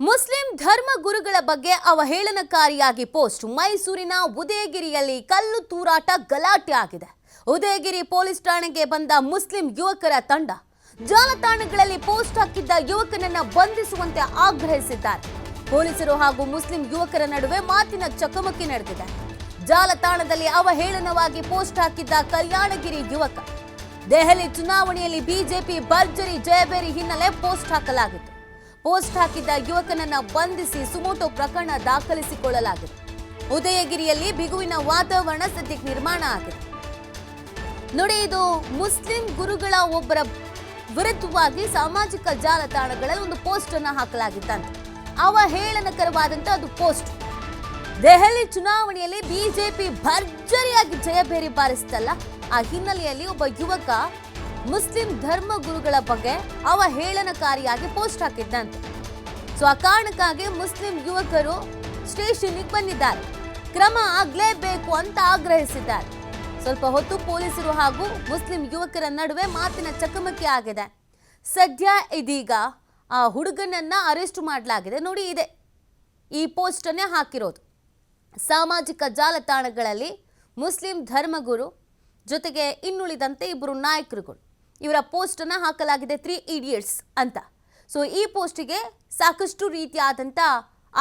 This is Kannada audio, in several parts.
ಮುಸ್ಲಿಂ ಧರ್ಮ ಗುರುಗಳ ಬಗ್ಗೆ ಅವಹೇಳನಕಾರಿಯಾಗಿ ಪೋಸ್ಟ್. ಮೈಸೂರಿನ ಉದಯಗಿರಿಯಲ್ಲಿ ಕಲ್ಲು ತೂರಾಟ ಗಲಾಟೆ ಆಗಿದೆ. ಉದಯಗಿರಿ ಪೊಲೀಸ್ ಠಾಣೆಗೆ ಬಂದ ಮುಸ್ಲಿಂ ಯುವಕರ ತಂಡ ಜಾಲತಾಣಗಳಲ್ಲಿ ಪೋಸ್ಟ್ ಹಾಕಿದ್ದ ಯುವಕನನ್ನ ಬಂಧಿಸುವಂತೆ ಆಗ್ರಹಿಸಿದ್ದಾರೆ. ಪೊಲೀಸರು ಹಾಗೂ ಮುಸ್ಲಿಂ ಯುವಕರ ನಡುವೆ ಮಾತಿನ ಚಕಮಕಿ ನಡೆದಿದೆ. ಜಾಲತಾಣದಲ್ಲಿ ಅವಹೇಳನವಾಗಿ ಪೋಸ್ಟ್ ಹಾಕಿದ್ದ ಕಲ್ಯಾಣಗಿರಿ ಯುವಕ ದೆಹಲಿ ಚುನಾವಣೆಯಲ್ಲಿ ಬಿಜೆಪಿ ಭರ್ಜರಿ ಜಯಬೇರಿ ಹಿನ್ನೆಲೆ ಪೋಸ್ಟ್ ಹಾಕಲಾಗಿತ್ತು. ಪೋಸ್ಟ್ ಹಾಕಿದ್ದ ಯುವಕನನ್ನ ಬಂಧಿಸಿ ಸುಮೋಟೋ ಪ್ರಕರಣ ದಾಖಲಿಸಿಕೊಳ್ಳಲಾಗಿದೆ. ಉದಯಗಿರಿಯಲ್ಲಿ ಬಿಗುವಿನ ವಾತಾವರಣ ಸದ್ಯಕ್ಕೆ ನಿರ್ಮಾಣ ಆಗಿದೆ. ನೋಡಿ, ಇದು ಮುಸ್ಲಿಂ ಗುರುಗಳ ಒಬ್ಬರ ವಿರುದ್ಧವಾಗಿ ಸಾಮಾಜಿಕ ಜಾಲತಾಣಗಳಲ್ಲಿ ಒಂದು ಪೋಸ್ಟ್ ಅನ್ನ ಹಾಕಲಾಗಿತ್ತಂತೆ. ಅವಹೇಳನಕರವಾದಂತ ಅದು ಪೋಸ್ಟ್. ದೆಹಲಿ ಚುನಾವಣೆಯಲ್ಲಿ ಬಿಜೆಪಿ ಭರ್ಜರಿಯಾಗಿ ಜಯಬೇರಿ ಬಾರಿಸಿತಲ್ಲ, ಆ ಹಿನ್ನೆಲೆಯಲ್ಲಿ ಒಬ್ಬ ಯುವಕ ಮುಸ್ಲಿಂ ಧರ್ಮ ಗುರುಗಳ ಬಗ್ಗೆ ಅವಹೇಳನಕಾರಿಯಾಗಿ ಪೋಸ್ಟ್ ಹಾಕಿದ್ದಂತೆ. ಸೊ ಆ ಕಾರಣಕ್ಕಾಗಿ ಮುಸ್ಲಿಂ ಯುವಕರು ಸ್ಟೇಷನ್ಗೆ ಬಂದಿದ್ದಾರೆ. ಕ್ರಮ ಆಗಲೇಬೇಕು ಅಂತ ಆಗ್ರಹಿಸಿದ್ದಾರೆ. ಸ್ವಲ್ಪ ಹೊತ್ತು ಪೊಲೀಸರು ಹಾಗೂ ಮುಸ್ಲಿಂ ಯುವಕರ ನಡುವೆ ಮಾತಿನ ಚಕಮಕಿ ಆಗಿದೆ. ಸದ್ಯ ಇದೀಗ ಆ ಹುಡುಗನನ್ನ ಅರೆಸ್ಟ್ ಮಾಡಲಾಗಿದೆ. ನೋಡಿ, ಇದೆ ಈ ಪೋಸ್ಟ್ ಅನ್ನೇ ಹಾಕಿರೋದು. ಸಾಮಾಜಿಕ ಜಾಲತಾಣಗಳಲ್ಲಿ ಮುಸ್ಲಿಂ ಧರ್ಮಗುರು ಜೊತೆಗೆ ಇನ್ನುಳಿದಂತೆ ಇಬ್ಬರು ನಾಯಕರುಗಳು ಇವರ ಪೋಸ್ಟ್ ಅನ್ನ ಹಾಕಲಾಗಿದೆ, 3 idiots ಅಂತ. ಸೊ ಈ ಪೋಸ್ಟಿಗೆ ಸಾಕಷ್ಟು ರೀತಿಯಾದಂಥ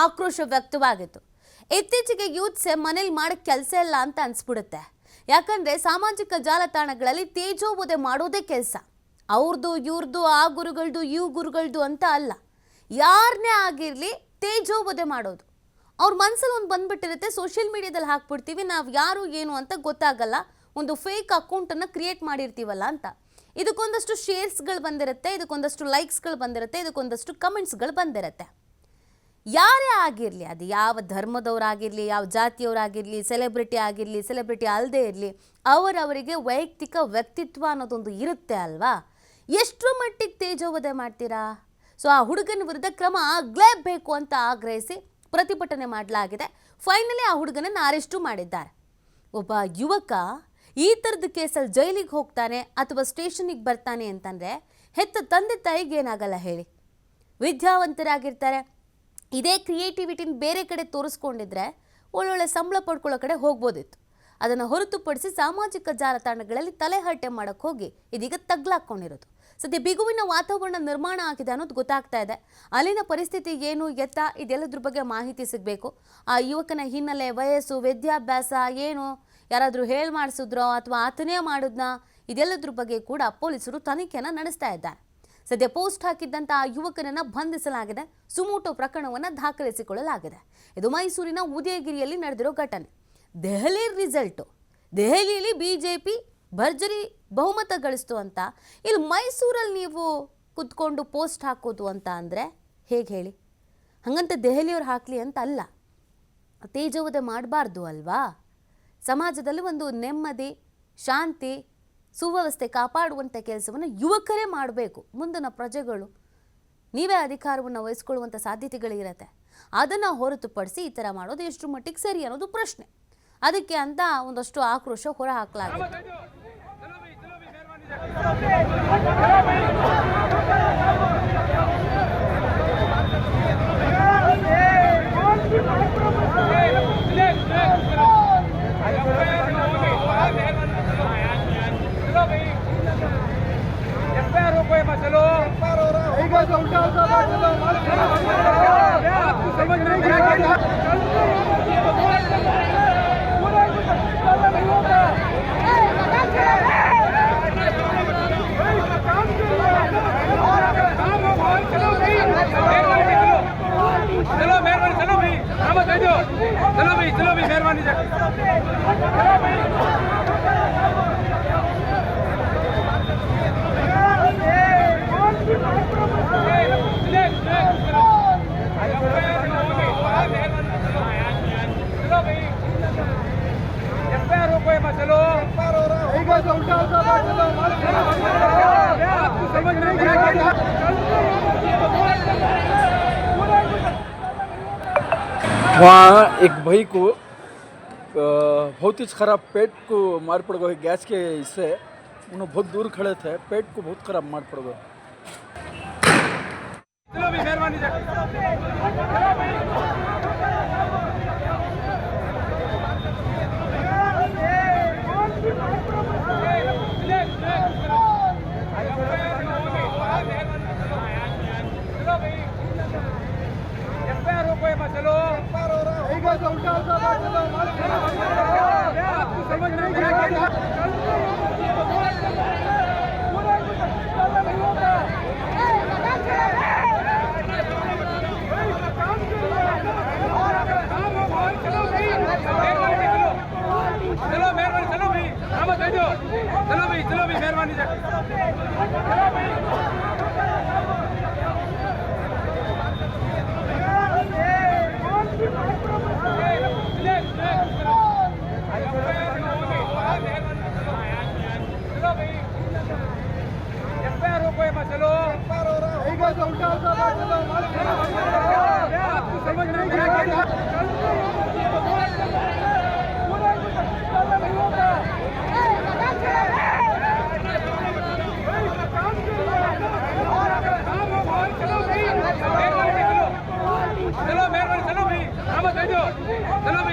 ಆಕ್ರೋಶ ವ್ಯಕ್ತವಾಗಿತ್ತು. ಇತ್ತೀಚೆಗೆ ಯೂತ್ಸೆ ಮನೇಲಿ ಮಾಡಕ್ಕೆ ಕೆಲಸ ಇಲ್ಲ ಅಂತ ಅನ್ಸ್ಬಿಡುತ್ತೆ. ಯಾಕಂದ್ರೆ ಸಾಮಾಜಿಕ ಜಾಲತಾಣಗಳಲ್ಲಿ ತೇಜೋವಧೆ ಮಾಡೋದೇ ಕೆಲಸ. ಅವ್ರದ್ದು ಇವ್ರದ್ದು, ಆ ಗುರುಗಳದ್ದು ಇವು ಗುರುಗಳದ್ದು ಅಂತ ಅಲ್ಲ, ಯಾರನ್ನೇ ಆಗಿರಲಿ ತೇಜೋವಧೆ ಮಾಡೋದು. ಅವ್ರ ಮನಸ್ಸಲ್ಲಿ ಒಂದು ಬಂದ್ಬಿಟ್ಟಿರುತ್ತೆ. ಸೋಷಿಯಲ್ ಮೀಡಿಯಾದಲ್ಲಿ ಹಾಕ್ಬಿಡ್ತೀವಿ, ನಾವು ಯಾರು ಏನು ಅಂತ ಗೊತ್ತಾಗಲ್ಲ, ಒಂದು ಫೇಕ್ ಅಕೌಂಟನ್ನು ಕ್ರಿಯೇಟ್ ಮಾಡಿರ್ತೀವಲ್ಲ ಅಂತ. ಇದಕ್ಕೊಂದಷ್ಟು ಶೇರ್ಸ್ಗಳು ಬಂದಿರುತ್ತೆ, ಇದಕ್ಕೊಂದಷ್ಟು ಲೈಕ್ಸ್ಗಳು ಬಂದಿರುತ್ತೆ, ಇದಕ್ಕೊಂದಷ್ಟು ಕಮೆಂಟ್ಸ್ಗಳು ಬಂದಿರುತ್ತೆ. ಯಾರೇ ಆಗಿರಲಿ, ಅದು ಯಾವ ಧರ್ಮದವರಾಗಿರಲಿ, ಯಾವ ಜಾತಿಯವರಾಗಿರಲಿ, ಸೆಲೆಬ್ರಿಟಿ ಆಗಿರಲಿ, ಸೆಲೆಬ್ರಿಟಿ ಅಲ್ಲದೆ ಇರಲಿ, ಅವರವರಿಗೆ ವೈಯಕ್ತಿಕ ವ್ಯಕ್ತಿತ್ವ ಅನ್ನೋದೊಂದು ಇರುತ್ತೆ ಅಲ್ವಾ. ಎಷ್ಟರ ಮಟ್ಟಿಗೆ ತೇಜೋವಧೆ ಮಾಡ್ತೀರಾ? ಸೊ ಆ ಹುಡುಗನ ವಿರುದ್ಧ ಕ್ರಮ ಆಗಲೇಬೇಕು ಅಂತ ಆಗ್ರಹಿಸಿ ಪ್ರತಿಭಟನೆ ಮಾಡಲಾಗಿದೆ. ಫೈನಲಿ ಆ ಹುಡುಗನನ್ನು ಅರೆಸ್ಟು ಮಾಡಿದ್ದಾರೆ. ಒಬ್ಬ ಯುವಕ ಈ ಥರದ ಕೇಸಲ್ಲಿ ಜೈಲಿಗೆ ಹೋಗ್ತಾನೆ ಅಥವಾ ಸ್ಟೇಷನಿಗೆ ಬರ್ತಾನೆ ಅಂತಂದರೆ ಹೆತ್ತ ತಂದೆ ತಾಯಿಗೆ ಏನಾಗಲ್ಲ ಹೇಳಿ? ವಿದ್ಯಾವಂತರಾಗಿರ್ತಾರೆ. ಇದೇ ಕ್ರಿಯೇಟಿವಿಟಿನ ಬೇರೆ ಕಡೆ ತೋರಿಸ್ಕೊಂಡಿದ್ರೆ ಒಳ್ಳೊಳ್ಳೆ ಸಂಬಳ ಪಡ್ಕೊಳ್ಳೋ ಕಡೆ ಹೋಗ್ಬೋದಿತ್ತು. ಅದನ್ನು ಹೊರತುಪಡಿಸಿ ಸಾಮಾಜಿಕ ಜಾಲತಾಣಗಳಲ್ಲಿ ತಲೆಹರಟೆ ಮಾಡೋಕ್ಕೆ ಹೋಗಿ ಇದೀಗ ತಗ್ಲಾಕೊಂಡಿರೋದು. ಸದ್ಯ ಬಿಗುವಿನ ವಾತಾವರಣ ನಿರ್ಮಾಣ ಆಗಿದೆ ಅನ್ನೋದು ಗೊತ್ತಾಗ್ತಾ ಇದೆ. ಅಲ್ಲಿನ ಪರಿಸ್ಥಿತಿ ಏನು ಎತ್ತ ಇದೆಲ್ಲದ್ರ ಬಗ್ಗೆ ಮಾಹಿತಿ ಸಿಗಬೇಕು. ಆ ಯುವಕನ ಹಿನ್ನೆಲೆ, ವಯಸ್ಸು, ವಿದ್ಯಾಭ್ಯಾಸ ಏನು, ಯಾರಾದರೂ ಹೇಳಿ ಮಾಡಿಸಿದ್ರೋ ಅಥವಾ ಆತನೇ ಮಾಡಿದ್ನ, ಇದೆಲ್ಲದ್ರ ಬಗ್ಗೆ ಕೂಡ ಪೊಲೀಸರು ತನಿಖೆಯನ್ನು ನಡೆಸ್ತಾ ಇದ್ದಾರೆ. ಸದ್ಯ ಪೋಸ್ಟ್ ಹಾಕಿದ್ದಂಥ ಆ ಯುವಕನನ್ನು ಬಂಧಿಸಲಾಗಿದೆ. ಸುಮೋಟೋ ಪ್ರಕರಣವನ್ನು ದಾಖಲಿಸಿಕೊಳ್ಳಲಾಗಿದೆ. ಇದು ಮೈಸೂರಿನ ಉದಯಗಿರಿಯಲ್ಲಿ ನಡೆದಿರೋ ಘಟನೆ. ದೆಹಲಿ ರಿಸಲ್ಟು, ದೆಹಲಿಯಲ್ಲಿ ಬಿಜೆಪಿ ಭರ್ಜರಿ ಬಹುಮತ ಗಳಿಸ್ತು ಅಂತ, ಇಲ್ಲಿ ಮೈಸೂರಲ್ಲಿ ನೀವು ಕುತ್ಕೊಂಡು ಪೋಸ್ಟ್ ಹಾಕೋದು ಅಂತ ಅಂದರೆ ಹೇಗೆ ಹೇಳಿ? ಹಾಗಂತ ದೆಹಲಿಯವ್ರು ಹಾಕಲಿ ಅಂತ ಅಲ್ಲ, ತೇಜೋವಧೆ ಮಾಡಬಾರ್ದು ಅಲ್ವಾ. ಸಮಾಜದಲ್ಲಿ ಒಂದು ನೆಮ್ಮದಿ, ಶಾಂತಿ, ಸುವ್ಯವಸ್ಥೆ ಕಾಪಾಡುವಂಥ ಕೆಲಸವನ್ನು ಯುವಕರೇ ಮಾಡಬೇಕು. ಮುಂದಿನ ಪ್ರಜೆಗಳು ನೀವೇ ಅಧಿಕಾರವನ್ನು ವಹಿಸ್ಕೊಳ್ಳುವಂಥ ಸಾಧ್ಯತೆಗಳಿರುತ್ತೆ. ಅದನ್ನು ಹೊರತುಪಡಿಸಿ ಈ ಥರ ಮಾಡೋದು ಎಷ್ಟು ಮಟ್ಟಿಗೆ ಸರಿ ಅನ್ನೋದು ಪ್ರಶ್ನೆ. ಅದಕ್ಕೆ ಅಂತ ಒಂದಷ್ಟು ಆಕ್ರೋಶ ಹೊರ ಹಾಕಲಾಗಿದೆ. वहाँ एक भाई को बहुत ही ख़राब पेट को मार पड़ गए गैस के इससे। उन्होंने बहुत दूर खड़े थे, पेट को बहुत ख़राब मार पड़ गए। भी मेहरबानी चलो समझ चलो भाई मेहरबानी चलो समझ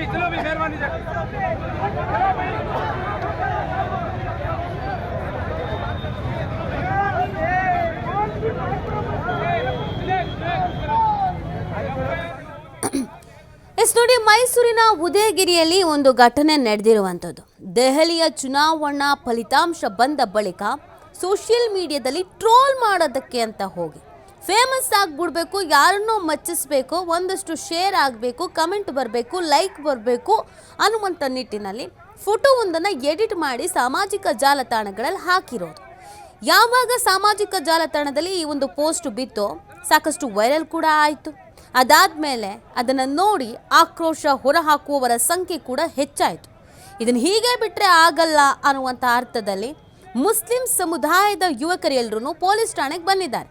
चलो भाई मेहरबानी ಎಸ್ ನೋಡಿ, ಮೈಸೂರಿನ ಉದಯಗಿರಿಯಲ್ಲಿ ಒಂದು ಘಟನೆ ನಡೆದಿರುವಂಥದ್ದು. ದೆಹಲಿಯ ಚುನಾವಣಾ ಫಲಿತಾಂಶ ಬಂದ ಬಳಿಕ ಸೋಷಿಯಲ್ ಮೀಡಿಯಾದಲ್ಲಿ ಟ್ರೋಲ್ ಮಾಡೋದಕ್ಕೆ ಅಂತ ಹೋಗಿ ಫೇಮಸ್ ಆಗಿಬಿಡ್ಬೇಕು, ಯಾರನ್ನೋ ಮೆಚ್ಚಿಸ್ಬೇಕು, ಒಂದಷ್ಟು ಶೇರ್ ಆಗಬೇಕು, ಕಮೆಂಟ್ ಬರಬೇಕು, ಲೈಕ್ ಬರಬೇಕು ಅನ್ನುವಂಥ ನಿಟ್ಟಿನಲ್ಲಿ ಫೋಟೋವೊಂದನ್ನು ಎಡಿಟ್ ಮಾಡಿ ಸಾಮಾಜಿಕ ಜಾಲತಾಣಗಳಲ್ಲಿ ಹಾಕಿರೋದು. ಯಾವಾಗ ಸಾಮಾಜಿಕ ಜಾಲತಾಣದಲ್ಲಿ ಈ ಒಂದು ಪೋಸ್ಟ್ ಬಿತ್ತೋ ಸಾಕಷ್ಟು ವೈರಲ್ ಕೂಡ ಆಯಿತು. ಅದಾದಮೇಲೆ ಅದನ್ನು ನೋಡಿ ಆಕ್ರೋಶ ಹೊರಹಾಕುವವರ ಸಂಖ್ಯೆ ಕೂಡ ಹೆಚ್ಚಾಯಿತು. ಇದನ್ನು ಹೀಗೆ ಬಿಟ್ಟರೆ ಆಗಲ್ಲ ಅನ್ನುವಂಥ ಅರ್ಥದಲ್ಲಿ ಮುಸ್ಲಿಂ ಸಮುದಾಯದ ಯುವಕರೆಲ್ಲರೂ ಪೊಲೀಸ್ ಠಾಣೆಗೆ ಬಂದಿದ್ದಾರೆ.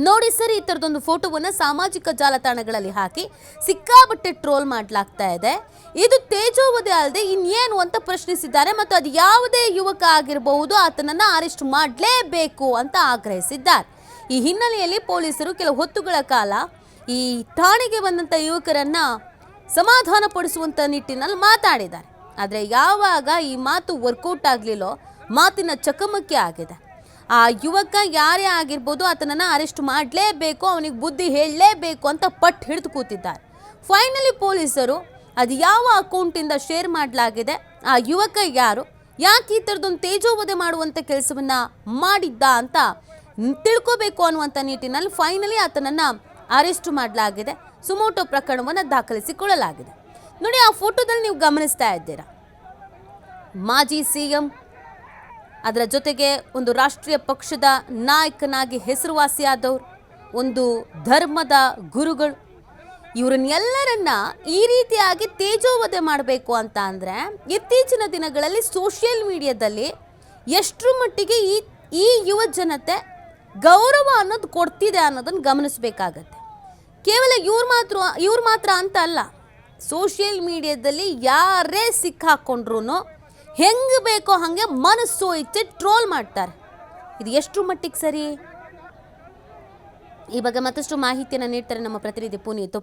ನೋಡಿ ಸರ್, ಈ ಥರದೊಂದು ಫೋಟೋವನ್ನು ಸಾಮಾಜಿಕ ಜಾಲತಾಣಗಳಲ್ಲಿ ಹಾಕಿ ಸಿಕ್ಕಾಬಟ್ಟೆ ಟ್ರೋಲ್ ಮಾಡಲಾಗ್ತಾ ಇದೆ. ಇದು ತೇಜೋವಧೆ ಅಲ್ಲದೆ ಇನ್ನೇನು ಅಂತ ಪ್ರಶ್ನಿಸಿದ್ದಾರೆ. ಮತ್ತು ಅದು ಯಾವುದೇ ಯುವಕ ಆಗಿರಬಹುದು, ಆತನನ್ನು ಅರೆಸ್ಟ್ ಮಾಡಲೇಬೇಕು ಅಂತ ಆಗ್ರಹಿಸಿದ್ದಾರೆ. ಈ ಹಿನ್ನೆಲೆಯಲ್ಲಿ ಪೊಲೀಸರು ಕೆಲವು ಹೊತ್ತುಗಳ ಕಾಲ ಈ ಠಾಣೆಗೆ ಬಂದಂಥ ಯುವಕರನ್ನ ಸಮಾಧಾನ ಪಡಿಸುವಂಥ ನಿಟ್ಟಿನಲ್ಲಿ ಮಾತಾಡಿದ್ದಾರೆ. ಆದರೆ ಯಾವಾಗ ಈ ಮಾತು ವರ್ಕೌಟ್ ಆಗಲಿಲ್ಲೋ ಮಾತಿನ ಚಕಮಕಿ ಆಗಿದೆ. ಆ ಯುವಕ ಯಾರೇ ಆಗಿರ್ಬೋದು, ಆತನನ್ನು ಅರೆಸ್ಟ್ ಮಾಡಲೇಬೇಕು, ಅವನಿಗೆ ಬುದ್ಧಿ ಹೇಳಲೇಬೇಕು ಅಂತ ಪಟ್ಟು ಹಿಡಿದು ಕೂತಿದ್ದಾರೆ. ಫೈನಲಿ ಪೊಲೀಸರು ಅದು ಯಾವ ಅಕೌಂಟಿಂದ ಶೇರ್ ಮಾಡಲಾಗಿದೆ, ಆ ಯುವಕ ಯಾರು, ಯಾಕೆ ಈ ಥರದೊಂದು ತೇಜೋವಧೆ ಮಾಡುವಂಥ ಕೆಲಸವನ್ನು ಮಾಡಿದ್ದ ಅಂತ ತಿಳ್ಕೋಬೇಕು ಅನ್ನುವಂಥ ನಿಟ್ಟಿನಲ್ಲಿ ಫೈನಲಿ ಆತನನ್ನು ಅರೆಸ್ಟ್ ಮಾಡಲಾಗಿದೆ. ಸುಮೋಟೋ ಪ್ರಕರಣವನ್ನು ದಾಖಲಿಸಿಕೊಳ್ಳಲಾಗಿದೆ. ನೋಡಿ, ಆ ಫೋಟೋದಲ್ಲಿ ನೀವು ಗಮನಿಸ್ತಾ ಇದ್ದೀರಾ, ಮಾಜಿ ಸಿಎಂ, ಅದರ ಜೊತೆಗೆ ಒಂದು ರಾಷ್ಟ್ರೀಯ ಪಕ್ಷದ ನಾಯಕನಾಗಿ ಹೆಸರುವಾಸಿಯಾದವರು, ಒಂದು ಧರ್ಮದ ಗುರುಗಳು, ಇವರನ್ನೆಲ್ಲರನ್ನ ಈ ರೀತಿಯಾಗಿ ತೇಜೋವಧೆ ಮಾಡಬೇಕು ಅಂತ ಅಂದರೆ ಇತ್ತೀಚಿನ ದಿನಗಳಲ್ಲಿ ಸೋಷಿಯಲ್ ಮೀಡಿಯಾದಲ್ಲಿ ಎಷ್ಟರ ಮಟ್ಟಿಗೆ ಈ ಯುವ ಜನತೆ ಗೌರವ ಅನ್ನೋದು ಕೊಡ್ತಿದೆ ಅನ್ನೋದನ್ನು ಗಮನಿಸಬೇಕಾಗತ್ತೆ. ಕೇವಲ ಇವ್ರು ಮಾತ್ರ ಅಂತ ಅಲ್ಲ, ಸೋಷಿಯಲ್ ಮೀಡಿಯಾದಲ್ಲಿ ಯಾರೇ ಸಿಕ್ಕಾಕೊಂಡ್ರು ಹೆಂಗೆ ಬೇಕೋ ಹಾಗೆ ಮನಸ್ಸು ಇಚ್ಛೆ ಟ್ರೋಲ್ ಮಾಡ್ತಾರೆ. ಇದು ಎಷ್ಟು ಮಟ್ಟಿಗೆ ಸರಿ? ಈ ಬಗ್ಗೆ ಮತ್ತಷ್ಟು ಮಾಹಿತಿಯನ್ನು ನೀಡ್ತಾರೆ ನಮ್ಮ ಪ್ರತಿನಿಧಿ ಪುನೀತ್.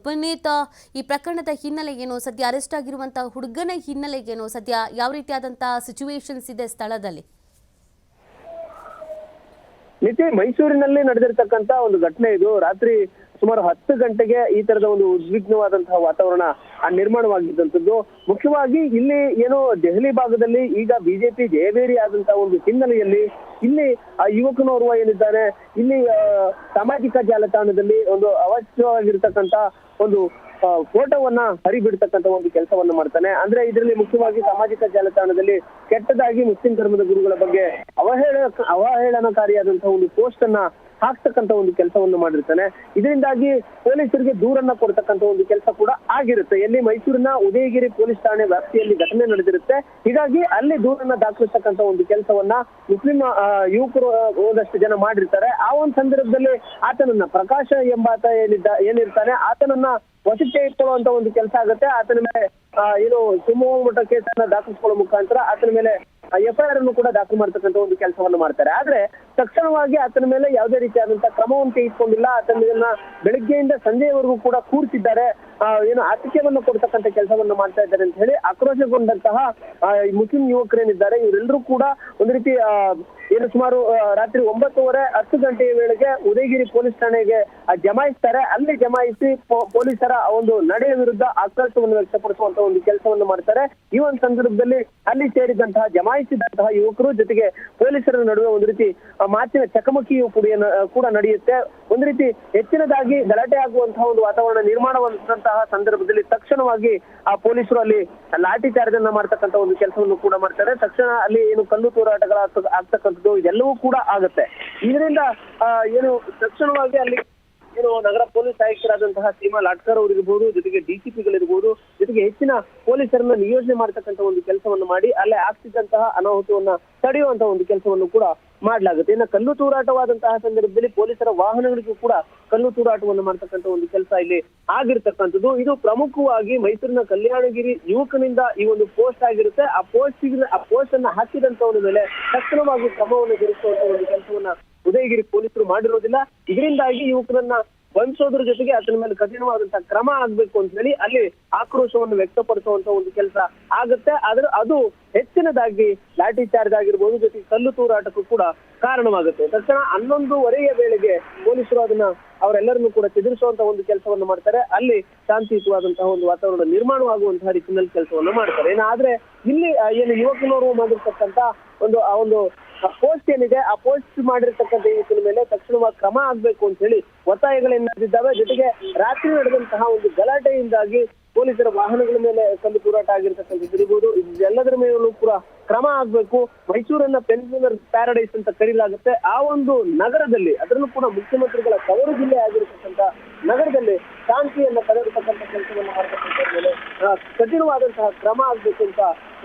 ಈ ಪ್ರಕರಣದ ಹಿನ್ನೆಲೆ ಏನು, ಸದ್ಯ ಅರೆಸ್ಟ್ ಆಗಿರುವಂಥ ಹುಡುಗನ ಹಿನ್ನೆಲೆ ಏನು, ಸದ್ಯ ಯಾವ ರೀತಿಯಾದಂಥ ಸಿಚುವೇಶನ್ಸ್ ಇದೆ ಸ್ಥಳದಲ್ಲಿ? ನಿತ್ಯ ಮೈಸೂರಿನಲ್ಲಿ ನಡೆದಿರ್ತಕ್ಕಂತ ಒಂದು ಘಟನೆ ಇದು. ರಾತ್ರಿ ಸುಮಾರು 10 ಗಂಟೆಗೆ ಈ ತರದ ಒಂದು ಉದ್ವಿಗ್ನವಾದಂತಹ ವಾತಾವರಣ ನಿರ್ಮಾಣವಾಗಿದ್ದಂಥದ್ದು. ಮುಖ್ಯವಾಗಿ ಇಲ್ಲಿ ಏನು ದೆಹಲಿ ಭಾಗದಲ್ಲಿ ಈಗ ಬಿಜೆಪಿ ಜಯಭೇರಿ ಆದಂತಹ ಒಂದು ಹಿನ್ನೆಲೆಯಲ್ಲಿ ಇಲ್ಲಿ ಆ ಯುವಕನೋರ್ವ ಏನಿದ್ದಾನೆ, ಇಲ್ಲಿ ಸಾಮಾಜಿಕ ಜಾಲತಾಣದಲ್ಲಿ ಒಂದು ಅವಶ್ಯವಾಗಿರ್ತಕ್ಕಂತ ಒಂದು ಫೋಟೋವನ್ನ ಹರಿಬಿಡ್ತಕ್ಕಂತ ಒಂದು ಕೆಲಸವನ್ನ ಮಾಡ್ತಾನೆ. ಅಂದ್ರೆ ಇದರಲ್ಲಿ ಮುಖ್ಯವಾಗಿ ಸಾಮಾಜಿಕ ಜಾಲತಾಣದಲ್ಲಿ ಕೆಟ್ಟದಾಗಿ ಮುಸ್ಲಿಂ ಧರ್ಮದ ಗುರುಗಳ ಬಗ್ಗೆ ಅವಹೇಳನಕಾರಿಯಾದಂತಹ ಒಂದು ಪೋಸ್ಟ್ ಅನ್ನ ಹಾಕ್ತಕ್ಕಂತ ಒಂದು ಕೆಲಸವನ್ನು ಮಾಡಿರ್ತಾನೆ. ಇದರಿಂದಾಗಿ ಪೊಲೀಸರಿಗೆ ದೂರನ್ನ ಕೊಡ್ತಕ್ಕಂತ ಒಂದು ಕೆಲಸ ಕೂಡ ಆಗಿರುತ್ತೆ. ಎಲ್ಲಿ ಮೈಸೂರಿನ ಉದಯಗಿರಿ ಪೊಲೀಸ್ ಠಾಣೆ ವ್ಯಾಪ್ತಿಯಲ್ಲಿ ಘಟನೆ ನಡೆದಿರುತ್ತೆ. ಹೀಗಾಗಿ ಅಲ್ಲಿ ದೂರನ್ನ ದಾಖಲಿಸ್ತಕ್ಕಂತ ಒಂದು ಕೆಲಸವನ್ನ ಮುಸ್ಲಿಂ ಯುವಕರು ಒಂದಷ್ಟು ಜನ ಮಾಡಿರ್ತಾರೆ. ಆ ಒಂದು ಸಂದರ್ಭದಲ್ಲಿ ಆತನನ್ನ ಪ್ರಕಾಶ ಎಂಬಾತ ಏನಿರ್ತಾನೆ ಆತನನ್ನ ವಶಕ್ಕೆ ಇಟ್ಕೊಳ್ಳುವಂತ ಒಂದು ಕೆಲಸ ಆಗುತ್ತೆ. ಆತನ ಮೇಲೆ ಏನು ಶಿವಮೊಗ್ಗ ಕೇಸನ್ನ ದಾಖಲಿಸಿಕೊಳ್ಳುವ ಮುಖಾಂತರ ಆತನ ಮೇಲೆ FIR ಅನ್ನು ಕೂಡ ದಾಖಲು ಮಾಡ್ತಕ್ಕಂಥ ಒಂದು ಕೆಲಸವನ್ನು ಮಾಡ್ತಾರೆ. ಆದ್ರೆ ತಕ್ಷಣವಾಗಿ ಆತನ ಮೇಲೆ ಯಾವುದೇ ರೀತಿಯಾದಂತಹ ಕ್ರಮವನ್ನು ತೆಗೆದುಕೊಂಡಿಲ್ಲ. ಆತನ ಬೆಳಗ್ಗೆಯಿಂದ ಸಂಜೆಯವರೆಗೂ ಕೂಡ ಕೂರಿಸಿದ್ದಾರೆ, ಏನು ಆತಿಥ್ಯವನ್ನು ಕೊಡ್ತಕ್ಕಂಥ ಕೆಲಸವನ್ನು ಮಾಡ್ತಾ ಇದ್ದಾರೆ ಅಂತ ಹೇಳಿ ಆಕ್ರೋಶಗೊಂಡಂತಹ ಮುಸ್ಲಿಂ ಯುವಕರೇನಿದ್ದಾರೆ ಇವರೆಲ್ಲರೂ ಕೂಡ ಒಂದು ರೀತಿ ಏನು ಸುಮಾರು ರಾತ್ರಿ 9:30 10 ಗಂಟೆಯ ವೇಳೆಗೆ ಉದಯಗಿರಿ ಪೊಲೀಸ್ ಠಾಣೆಗೆ ಜಮಾಯಿಸ್ತಾರೆ. ಅಲ್ಲಿ ಜಮಾಯಿಸಿ ಪೊಲೀಸರ ಒಂದು ನಡೆಯ ವಿರುದ್ಧ ಆಕ್ರೋಶವನ್ನು ವ್ಯಕ್ತಪಡಿಸುವಂತಹ ಒಂದು ಕೆಲಸವನ್ನು ಮಾಡ್ತಾರೆ. ಈ ಒಂದು ಸಂದರ್ಭದಲ್ಲಿ ಅಲ್ಲಿ ಸೇರಿದಂತಹ ಜಮಾಯಿಸಿದಂತಹ ಯುವಕರು ಜೊತೆಗೆ ಪೊಲೀಸರ ನಡುವೆ ಒಂದು ರೀತಿ ಮಾತಿನ ಚಕಮಕಿಯು ಕೂಡ ನಡೆಯುತ್ತೆ. ಒಂದು ರೀತಿ ಹೆಚ್ಚಿನದಾಗಿ ಗಲಾಟೆ ಆಗುವಂತಹ ಒಂದು ವಾತಾವರಣ ನಿರ್ಮಾಣವಾದಂತಹ ಸಂದರ್ಭದಲ್ಲಿ ತಕ್ಷಣವಾಗಿ ಆ ಪೊಲೀಸರು ಅಲ್ಲಿ ಲಾಠಿ ಚಾರ್ಜ್ ಅನ್ನ ಮಾಡ್ತಕ್ಕಂಥ ಒಂದು ಕೆಲಸವನ್ನು ಕೂಡ ಮಾಡ್ತಾರೆ. ತಕ್ಷಣ ಅಲ್ಲಿ ಏನು ಕಲ್ಲು ತೂರಾಟಗಳ ಆಗ್ತಕ್ಕಂಥದ್ದು ಇದೆಲ್ಲವೂ ಕೂಡ ಆಗುತ್ತೆ. ಇದರಿಂದ ಏನು ತಕ್ಷಣವಾಗಿ ಅಲ್ಲಿ ಏನು ನಗರ ಪೊಲೀಸ್ ಆಯುಕ್ತರಾದಂತಹ ಸೀಮಾ ಲಾಟ್ಕರ್ ಅವರಿರ್ಬೋದು, ಜೊತೆಗೆ ಡಿಸಿಪಿಗಳಿರ್ಬೋದು, ಜೊತೆಗೆ ಹೆಚ್ಚಿನ ಪೊಲೀಸರನ್ನ ನಿಯೋಜನೆ ಮಾಡ್ತಕ್ಕಂಥ ಒಂದು ಕೆಲಸವನ್ನು ಮಾಡಿ ಅಲ್ಲೇ ಆಗ್ತಿದ್ದಂತಹ ಅನಾಹುತವನ್ನ ತಡೆಯುವಂತಹ ಒಂದು ಕೆಲಸವನ್ನು ಕೂಡ ಮಾಡ್ಲಾಗುತ್ತೆ. ಇನ್ನು ಕಲ್ಲು ತೂರಾಟವಾದಂತಹ ಸಂದರ್ಭದಲ್ಲಿ ಪೊಲೀಸರ ವಾಹನಗಳಿಗೂ ಕೂಡ ಕಲ್ಲು ತೂರಾಟವನ್ನು ಮಾಡ್ತಕ್ಕಂಥ ಒಂದು ಕೆಲಸ ಇಲ್ಲಿ ಆಗಿರ್ತಕ್ಕಂಥದ್ದು. ಇದು ಪ್ರಮುಖವಾಗಿ ಮೈಸೂರಿನ ಕಲ್ಯಾಣಗಿರಿ ಯುವಕನಿಂದ ಈ ಒಂದು ಪೋಸ್ಟ್ ಆಗಿರುತ್ತೆ. ಆ ಪೋಸ್ಟ್ ಅನ್ನ ಹಾಕಿದಂತವನ ಮೇಲೆ ತಕ್ಷಣವಾಗಿ ಕ್ರಮವನ್ನು ಜರುಗಿಸುವಂತ ಒಂದು ಕೆಲಸವನ್ನ ಉದಯಗಿರಿ ಪೊಲೀಸರು ಮಾಡಿರೋದಿಲ್ಲ. ಇದರಿಂದಾಗಿ ಯುವಕರನ್ನ ಬಂಧಿಸೋದ್ರ ಜೊತೆಗೆ ಆತನ ಮೇಲೆ ಕಠಿಣವಾದಂತಹ ಕ್ರಮ ಆಗ್ಬೇಕು ಅಂತ ಹೇಳಿ ಅಲ್ಲಿ ಆಕ್ರೋಶವನ್ನು ವ್ಯಕ್ತಪಡಿಸುವಂತ ಒಂದು ಕೆಲಸ ಆಗುತ್ತೆ. ಆದ್ರೆ ಅದು ಹೆಚ್ಚಿನದಾಗಿ ಲಾಠಿ ಚಾರ್ಜ್ ಆಗಿರ್ಬೋದು, ಜೊತೆಗೆ ಕಲ್ಲು ತೂರಾಟಕ್ಕೂ ಕೂಡ ಕಾರಣವಾಗುತ್ತೆ. ತಕ್ಷಣ 11:30 ವೇಳೆಗೆ ಪೊಲೀಸರು ಅದನ್ನ ಅವರೆಲ್ಲರನ್ನೂ ಕೂಡ ಚದುರಿಸುವಂತ ಒಂದು ಕೆಲಸವನ್ನು ಮಾಡ್ತಾರೆ. ಅಲ್ಲಿ ಶಾಂತಿಯುತವಾದಂತಹ ಒಂದು ವಾತಾವರಣ ನಿರ್ಮಾಣವಾಗುವಂತಹ ರೀತಿಯಲ್ಲಿ ಕೆಲಸವನ್ನು ಮಾಡ್ತಾರೆ. ಆದ್ರೆ ಇಲ್ಲಿ ಏನು ಯುವಕನವರು ಮಾಡಿರ್ತಕ್ಕಂತ ಒಂದು ಪೋಸ್ಟ್ ಏನಿದೆ ಆ ಪೋಸ್ಟ್ ಮಾಡಿರ್ತಕ್ಕಂಥ ಯುವಕನ ಮೇಲೆ ತಕ್ಷಣವಾಗಿ ಕ್ರಮ ಆಗ್ಬೇಕು ಅಂತ ಹೇಳಿ ಒತ್ತಾಯಗಳೇನಾಗಿದ್ದಾವೆ. ಜೊತೆಗೆ ರಾತ್ರಿ ನಡೆದಂತಹ ಒಂದು ಗಲಾಟೆಯಿಂದಾಗಿ ಪೊಲೀಸರ ವಾಹನಗಳ ಮೇಲೆ ಕಲ್ಲು ತೂರಾಟ ಆಗಿರ್ತಕ್ಕಂಥದ್ದು ಇರಬಹುದು. ಇದೆಲ್ಲದರ ಮೇಲೂ ಕೂಡ ಕ್ರಮ ಆಗ್ಬೇಕು. ಮೈಸೂರನ್ನ ಪೆನ್ಸಿಲರ್ ಪ್ಯಾರಡೈಸ್ ಅಂತ ಕರೀಲಾಗುತ್ತೆ. ಆ ಒಂದು ನಗರದಲ್ಲಿ ಅದರಲ್ಲೂ ಕೂಡ ಮುಖ್ಯಮಂತ್ರಿಗಳ ತವರು ಜಿಲ್ಲೆ ಆಗಿರತಕ್ಕಂಥ ನಗರದಲ್ಲಿ ಶಾಂತಿಯನ್ನ ಕದರ್ತಕ್ಕಂಥ ಕೆಲಸವನ್ನು ಮಾಡತಕ್ಕಂಥ ಮೇಲೆ ಕಠಿಣವಾದಂತಹ ಕ್ರಮ ಆಗ್ಬೇಕು ಅಂತ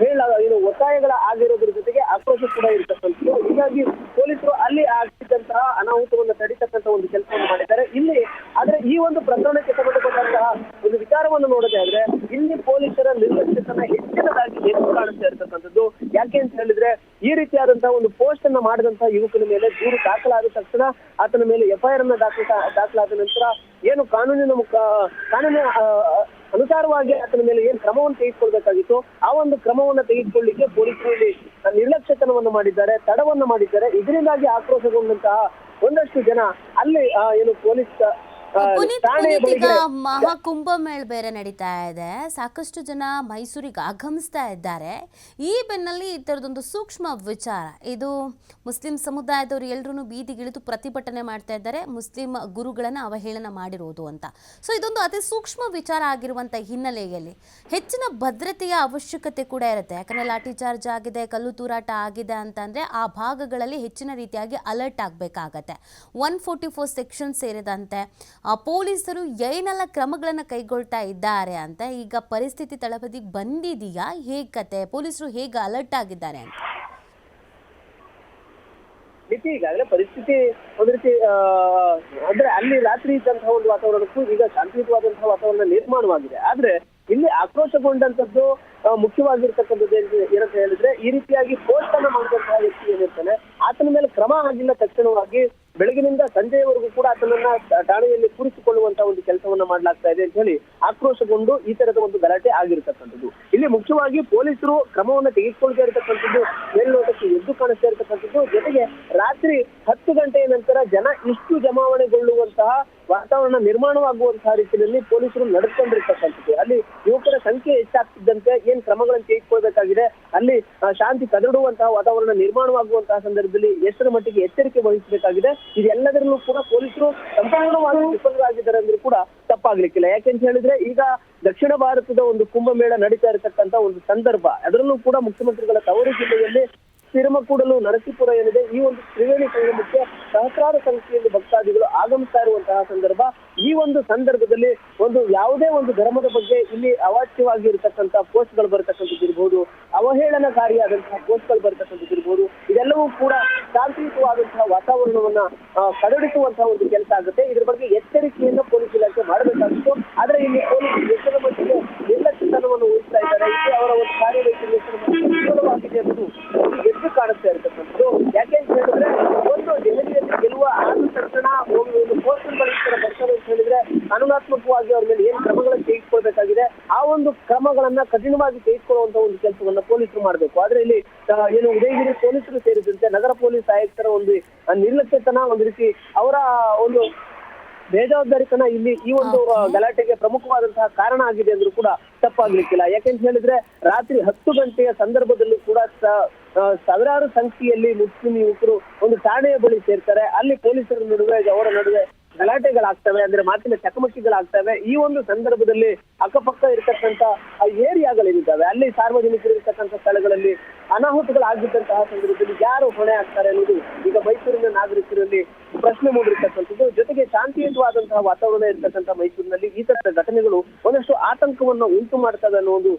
ಏನು ಒತ್ತಾಯಗಳ ಆಗಿರೋದ್ರ ಜೊತೆಗೆ ಆಕ್ರೋಶ ಕೂಡ ಇರತಕ್ಕಂಥದ್ದು. ಹೀಗಾಗಿ ಪೊಲೀಸರು ಅಲ್ಲಿ ಆಗಿದ್ದಂತಹ ಅನಾಹುತವನ್ನು ತಡಿತಕ್ಕಂಥ ಒಂದು ಕೆಲಸವನ್ನು ಮಾಡಿದ್ದಾರೆ ಇಲ್ಲಿ. ಆದ್ರೆ ಈ ಒಂದು ಪ್ರಕರಣಕ್ಕೆ ಸಂಬಂಧಪಟ್ಟಂತಹ ಒಂದು ವಿಚಾರವನ್ನು ನೋಡೋದೇ ಆದ್ರೆ ಇಲ್ಲಿ ಪೊಲೀಸರ ನಿರ್ಲಕ್ಷ್ಯತನ ಹೆಚ್ಚಿನದಾಗಿ ಎದ್ದು ಕಾಣಿಸ್ತಾ ಇರತಕ್ಕಂಥದ್ದು. ಯಾಕೆ ಅಂತ ಹೇಳಿದ್ರೆ ಈ ರೀತಿಯಾದಂತಹ ಒಂದು ಪೋಸ್ಟ್ ಅನ್ನ ಮಾಡಿದಂತಹ ಯುವಕನ ಮೇಲೆ ದೂರು ದಾಖಲಾದ ತಕ್ಷಣ ಆತನ ಮೇಲೆ FIR ಅನ್ನ ದಾಖಲಾದ ನಂತರ ಏನು ಕಾನೂನಿನ ಅನುಸಾರವಾಗಿ ಆತನ ಮೇಲೆ ಏನ್ ಕ್ರಮವನ್ನು ತೆಗೆದುಕೊಳ್ಬೇಕಾಗಿತ್ತು ಆ ಒಂದು ಕ್ರಮವನ್ನ ತೆಗೆದುಕೊಳ್ಳಿಕ್ಕೆ ಪೊಲೀಸರು ನಿರ್ಲಕ್ಷ್ಯತನವನ್ನು ಮಾಡಿದ್ದಾರೆ, ತಡವನ್ನ ಮಾಡಿದ್ದಾರೆ. ಇದರಿಂದಾಗಿ ಆಕ್ರೋಶಗೊಂಡಂತಹ ಒಂದಷ್ಟು ಜನ ಅಲ್ಲಿ ಏನು ಪೊಲೀಸ್ ಈಗ ಮಹಾಕುಂಭಮೇಳ ಬೇರೆ ನಡೀತಾ ಇದೆ, ಸಾಕಷ್ಟು ಜನ ಮೈಸೂರಿಗೆ ಆಗಮಿಸ್ತಾ ಇದ್ದಾರೆ. ಈ ಬೆನ್ನಲ್ಲಿ ಈ ಥರದೊಂದು ಸೂಕ್ಷ್ಮ ವಿಚಾರ, ಇದು ಮುಸ್ಲಿಂ ಸಮುದಾಯದವರು ಎಲ್ಲರೂ ಬೀದಿಗಿಳಿದು ಪ್ರತಿಭಟನೆ ಮಾಡ್ತಾ ಇದ್ದಾರೆ, ಮುಸ್ಲಿಂ ಗುರುಗಳನ್ನು ಅವಹೇಳನ ಮಾಡಿರೋದು ಅಂತ. ಸೊ ಇದೊಂದು ಅತಿ ಸೂಕ್ಷ್ಮ ವಿಚಾರ ಆಗಿರುವಂಥ ಹಿನ್ನೆಲೆಯಲ್ಲಿ ಹೆಚ್ಚಿನ ಭದ್ರತೆಯ ಅವಶ್ಯಕತೆ ಕೂಡ ಇರುತ್ತೆ. ಯಾಕಂದರೆ ಲಾಠಿ ಚಾರ್ಜ್ ಆಗಿದೆ, ಕಲ್ಲು ತೂರಾಟ ಆಗಿದೆ ಅಂತಂದರೆ ಆ ಭಾಗಗಳಲ್ಲಿ ಹೆಚ್ಚಿನ ರೀತಿಯಾಗಿ ಅಲರ್ಟ್ ಆಗಬೇಕಾಗತ್ತೆ. 144 ಸೆಕ್ಷನ್ ಸೇರಿದಂತೆ ಪೊಲೀಸರು ಏನೆಲ್ಲ ಕ್ರಮಗಳನ್ನು ಕೈಗೊಳ್ತಾ ಇದ್ದಾರೆ ಅಂತ. ಈಗ ಪರಿಸ್ಥಿತಿ ತಳಬದಿಗೆ ಬಂದಿದೆಯಾ, ಹೇಗೆ ಕತೆ, ಪೊಲೀಸರು ಹೇಗೆ ಅಲರ್ಟ್ ಆಗಿದ್ದಾರೆ ಅಂತ? ಈಗಾಗಲೇ ಪರಿಸ್ಥಿತಿ ಒಂದು ರೀತಿ ಅಂದ್ರೆ ಅಲ್ಲಿ ರಾತ್ರಿ ಇದ್ದಂತಹ ಒಂದು ವಾತಾವರಣಕ್ಕೂ ಈಗ ಶಾಂತಿಯುತವಾದಂತಹ ವಾತಾವರಣ ನಿರ್ಮಾಣವಾಗಿದೆ. ಆದ್ರೆ ಇಲ್ಲಿ ಆಕ್ರೋಶಗೊಂಡಂತದ್ದು ಮುಖ್ಯವಾಗಿರ್ತಕ್ಕಂಥದ್ದು ಏನಂತ ಹೇಳಿದ್ರೆ ಈ ರೀತಿಯಾಗಿ ಪೋಸ್ಟ್ ಅನ್ನ ಮಾಡಿದಂತಹ ವ್ಯಕ್ತಿ ಏನಿರ್ತಾನೆ ಆತನ ಮೇಲೆ ಕ್ರಮ ಆಗಿಲ್ಲ. ತಕ್ಷಣವಾಗಿ ಬೆಳಗಿನಿಂದ ಸಂಜೆಯವರೆಗೂ ಕೂಡ ಆತನನ್ನ ಠಾಣೆಯಲ್ಲಿ ಕೂರಿಸಿಕೊಳ್ಳುವಂತಹ ಒಂದು ಕೆಲಸವನ್ನ ಮಾಡ್ಲಾಗ್ತಾ ಇದೆ ಅಂತ ಹೇಳಿ ಆಕ್ರೋಶಗೊಂಡು ಈ ತರದ ಒಂದು ಗಲಾಟೆ ಆಗಿರ್ತಕ್ಕಂಥದ್ದು. ಇಲ್ಲಿ ಮುಖ್ಯವಾಗಿ ಪೊಲೀಸರು ಕ್ರಮವನ್ನ ತೆಗೆದುಕೊಳ್ತಾ ಇರತಕ್ಕಂಥದ್ದು ಮೇಲ್ನೋಟಕ್ಕೆ ಎದ್ದು ಕಾಣಿಸ್ತಾ ಇರತಕ್ಕಂಥದ್ದು. ಜೊತೆಗೆ ರಾತ್ರಿ 10 ಗಂಟೆಯ ನಂತರ ಜನ ಇಷ್ಟು ಜಮಾವಣೆಗೊಳ್ಳುವಂತಹ ವಾತಾವರಣ ನಿರ್ಮಾಣವಾಗುವಂತಹ ರೀತಿಯಲ್ಲಿ ಪೊಲೀಸರು ನಡೆದುಕೊಂಡಿರ್ತಕ್ಕಂಥದ್ದು. ಅಲ್ಲಿ ಯುವಕರ ಸಂಖ್ಯೆ ಹೆಚ್ಚಾಗ್ತಿದ್ದಂತೆ ಏನ್ ಕ್ರಮಗಳನ್ನು ತೆಗೆದುಕೊಳ್ಬೇಕಾಗಿದೆ, ಅಲ್ಲಿ ಶಾಂತಿ ಕದಡುವಂತಹ ವಾತಾವರಣ ನಿರ್ಮಾಣವಾಗುವಂತಹ ಸಂದರ್ಭದಲ್ಲಿ ಎಷ್ಟರ ಮಟ್ಟಿಗೆ ಎಚ್ಚರಿಕೆ ವಹಿಸಬೇಕಾಗಿದೆ. ಇದೆಲ್ಲದರಲ್ಲೂ ಕೂಡ ಪೊಲೀಸರು ಸಂಪೂರ್ಣವಾಗಿ ವಿಫಲರಾಗಿದ್ದಾರೆ ಅಂದ್ರೂ ಕೂಡ ತಪ್ಪಾಗ್ಲಿಕ್ಕಿಲ್ಲ. ಯಾಕೆಂತ ಹೇಳಿದ್ರೆ ಈಗ ದಕ್ಷಿಣ ಭಾರತದ ಒಂದು ಕುಂಭಮೇಳ ನಡೀತಾ ಇರತಕ್ಕಂತ ಒಂದು ಸಂದರ್ಭ, ಅದರಲ್ಲೂ ಕೂಡ ಮುಖ್ಯಮಂತ್ರಿಗಳ ತವರು ಜಿಲ್ಲೆಯಲ್ಲಿ ತಿರುಮಕೂಡಲು ನರಸೀಪುರ ಏನಿದೆ ಈ ಒಂದು ತ್ರಿವೇಣಿ ಸಂಗಮಕ್ಕೆ ಸಹಸ್ರಾರು ಸಂಖ್ಯೆಯಲ್ಲಿ ಭಕ್ತಾದಿಗಳು ಆಗಮಿಸ್ತಾ ಇರುವಂತಹ ಸಂದರ್ಭ. ಈ ಒಂದು ಸಂದರ್ಭದಲ್ಲಿ ಒಂದು ಯಾವುದೇ ಒಂದು ಧರ್ಮದ ಬಗ್ಗೆ ಇಲ್ಲಿ ಅವಾಚ್ಯವಾಗಿ ಇರತಕ್ಕಂತಹ ಪೋಸ್ಟ್ಗಳು ಬರತಕ್ಕಂಥದ್ದು ಇರ್ಬೋದು, ಅವಹೇಳನಕಾರಿಯಾದಂತಹ ಪೋಸ್ಟ್ಗಳು ಬರತಕ್ಕಂಥದ್ದು ಇರ್ಬೋದು, ಇದೆಲ್ಲವೂ ಕೂಡ ಶಾಂತಿಯುತವಾದಂತಹ ವಾತಾವರಣವನ್ನ ಕದಡಿಸುವಂತಹ ಒಂದು ಕೆಲಸ ಆಗುತ್ತೆ. ಇದ್ರ ಬಗ್ಗೆ ಎಚ್ಚರಿಕೆಯನ್ನು ಪೊಲೀಸ್ ಇಲಾಖೆ ಮಾಡಬೇಕಾಗಿತ್ತು. ಆದ್ರೆ ಇಲ್ಲಿ ಪೊಲೀಸ್ ಎಷ್ಟರ ಮಟ್ಟಿಗೆ ನಿರ್ಲಕ್ಷ್ಯತನವನ್ನು ವಹಿಸ್ತಾ ಇದ್ದಾರೆ, ಇಲ್ಲಿ ಅವರ ಒಂದು ಕಾರ್ಯವೈಖರಿ ವಿಫಲವಾಗಿದೆ ಎಂಬುದು ಎದ್ದು ಕಾಣಿಸ್ತಾ ಇರತಕ್ಕಂಥದ್ದು. ಯಾಕೆ ಅಂತ ಹೇಳಿದ್ರೆ ಒಂದು ಕಾನೂನಾತ್ಮಕವಾಗಿ ಅವ್ರ ಮೇಲೆ ಏನ್ ಕ್ರಮಗಳನ್ನು ತೆಗೆದುಕೊಳ್ಬೇಕಾಗಿದೆ ಆ ಒಂದು ಕ್ರಮಗಳನ್ನ ಕಠಿಣವಾಗಿ ತೆಗೆದುಕೊಳ್ಳುವಂತ ಒಂದು ಕೆಲಸವನ್ನ ಪೊಲೀಸರು ಮಾಡಬೇಕು. ಆದ್ರೆ ಇಲ್ಲಿ ಏನು ಉದಯಗಿರಿ ಪೊಲೀಸರು ಸೇರಿದಂತೆ ನಗರ ಪೊಲೀಸ್ ಆಯುಕ್ತರ ಒಂದು ನಿರ್ಲಕ್ಷ್ಯತನ, ಒಂದು ರೀತಿ ಅವರ ಒಂದು ಬೇಜವಾಬ್ದಾರಿತನ ಇಲ್ಲಿ ಈ ಒಂದು ಗಲಾಟೆಗೆ ಪ್ರಮುಖವಾದಂತಹ ಕಾರಣ ಆಗಿದೆ ಅಂದ್ರೂ ಕೂಡ ತಪ್ಪಾಗ್ಲಿಕ್ಕಿಲ್ಲ. ಯಾಕೆಂತ ಹೇಳಿದ್ರೆ ರಾತ್ರಿ 10 ಗಂಟೆಯ ಸಂದರ್ಭದಲ್ಲೂ ಕೂಡ ಸಾವಿರಾರು ಸಂಖ್ಯೆಯಲ್ಲಿ ಮುಸ್ಲಿಂ ಯುವಕರು ಒಂದು ಠಾಣೆಯ ಬಳಿ ಸೇರ್ತಾರೆ. ಅಲ್ಲಿ ಪೊಲೀಸರ ನಡುವೆ ಅವರ ನಡುವೆ ಗಲಾಟೆಗಳಾಗ್ತವೆ, ಅಂದ್ರೆ ಮಾತಿನ ಚಕಮಕಿಗಳಾಗ್ತವೆ. ಈ ಒಂದು ಸಂದರ್ಭದಲ್ಲಿ ಅಕ್ಕಪಕ್ಕ ಇರತಕ್ಕಂತ ಏರಿಯಾಗಳೇನಿದ್ದಾವೆ ಅಲ್ಲಿ ಸಾರ್ವಜನಿಕರು ಇರತಕ್ಕಂತ ಸ್ಥಳಗಳಲ್ಲಿ ಅನಾಹುತಗಳಾಗಿದ್ದಂತಹ ಸಂದರ್ಭದಲ್ಲಿ ಯಾರು ಹೊಣೆ ಆಗ್ತಾರೆ ಅನ್ನೋದು ಈಗ ಮೈಸೂರಿನ ನಾಗರಿಕರಲ್ಲಿ ಪ್ರಶ್ನೆ ಮೂಡಿರ್ತಕ್ಕಂಥದ್ದು. ಜೊತೆಗೆ ಶಾಂತಿಯುತವಾದಂತಹ ವಾತಾವರಣ ಇರ್ತಕ್ಕಂಥ ಮೈಸೂರಿನಲ್ಲಿ ಈ ತರದ ಘಟನೆಗಳು ಒಂದಷ್ಟು ಆತಂಕವನ್ನು ಉಂಟು ಮಾಡ್ತವೆ ಅನ್ನೋ ಒಂದು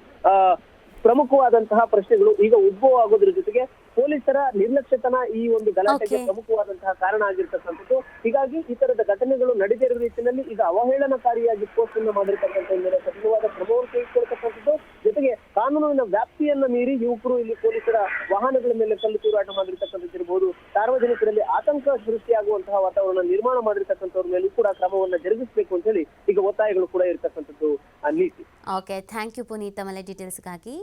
ಪ್ರಮುಖವಾದಂತಹ ಪ್ರಶ್ನೆಗಳು ಈಗ ಉದ್ಭವ ಆಗೋದ್ರ ಜೊತೆಗೆ ಪೊಲೀಸರ ನಿರ್ಲಕ್ಷ್ಯತನ ಈ ಒಂದು ಗಲಾಟೆಗೆ ಪ್ರಮುಖವಾದಂತಹ ಕಾರಣ ಆಗಿರ್ತಕ್ಕಂಥದ್ದು. ಹೀಗಾಗಿ ಈ ತರದ ಘಟನೆಗಳು ನಡೆದಿರುವ ರೀತಿಯಲ್ಲಿ ಈಗ ಅವಹೇಳನಕಾರಿಯಾಗಿ ಪೋಸ್ಟ್ ಅನ್ನು ಮಾಡಿರ್ತಕ್ಕಂಥ ಮೇಲೆ ಕಠಿಣವಾದ ಕ್ರಮವನ್ನು ತೆಗೆದುಕೊಳ್ತಕ್ಕಂಥದ್ದು. ಜೊತೆಗೆ ಕಾನೂನಿನ ವ್ಯಾಪ್ತಿಯನ್ನ ಮೀರಿ ಯುವಕರು ಇಲ್ಲಿ ಪೊಲೀಸರ ವಾಹನಗಳ ಮೇಲೆ ಕಲ್ಲು ತೂರಾಟ ಮಾಡಿರ್ತಕ್ಕಂಥದ್ದು ಇರಬಹುದು, ಸಾರ್ವಜನಿಕರಲ್ಲಿ ಆತಂಕ ಸೃಷ್ಟಿಯಾಗುವಂತಹ ವಾತಾವರಣ ನಿರ್ಮಾಣ ಮಾಡಿರ್ತಕ್ಕಂಥವ್ರ ಮೇಲೂ ಕೂಡ ಕ್ರಮವನ್ನ ಜರುಗಿಸಬೇಕು ಅಂತ ಹೇಳಿ ಈಗ ಒತ್ತಾಯಗಳು ಕೂಡ ಇರ್ತಕ್ಕಂಥದ್ದು ನೀತಿ. ಓಕೆ, ಥ್ಯಾಂಕ್ ಯು ಪುನೀತ್, ತಮ್ಮ ಡೀಟೇಲ್ಸ್ಗಾಗಿ.